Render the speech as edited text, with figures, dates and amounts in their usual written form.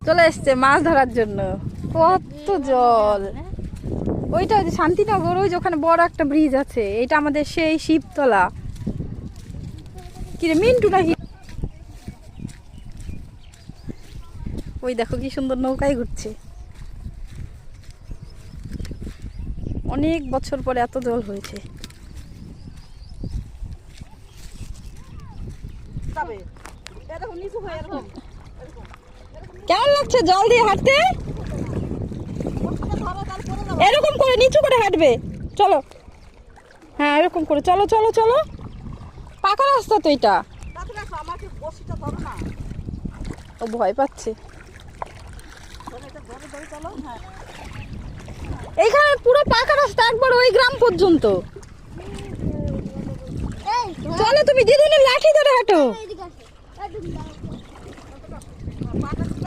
চলে এসছে মাছ ধরার জন্য। কত জল! ওইটা ওই যে শান্তিনগর, ওই যে ওখানে বড় একটা ব্রিজ আছে, এটা আমাদের সেই শিবতলা। কি রে মিন্টু নাকি? ওই দেখো কি সুন্দর নৌকায় ঘুরছে। অনেক বছর পরে এত জল হয়েছে। কেমন লাগছে জল দিয়ে হাঁটতে? এরকম করে নিচু করে হাঁটবে, চলো। হ্যাঁ এরকম করে চলো চলো চলো, পাকা রাস্তা তো এটা। ও ভয় পাচ্ছে। এইখানে পুরো পাকা রাস্তা একবার ওই গ্রাম পর্যন্ত। চলো তুমি দিদিনের লাঠি ধরে হাঁটো।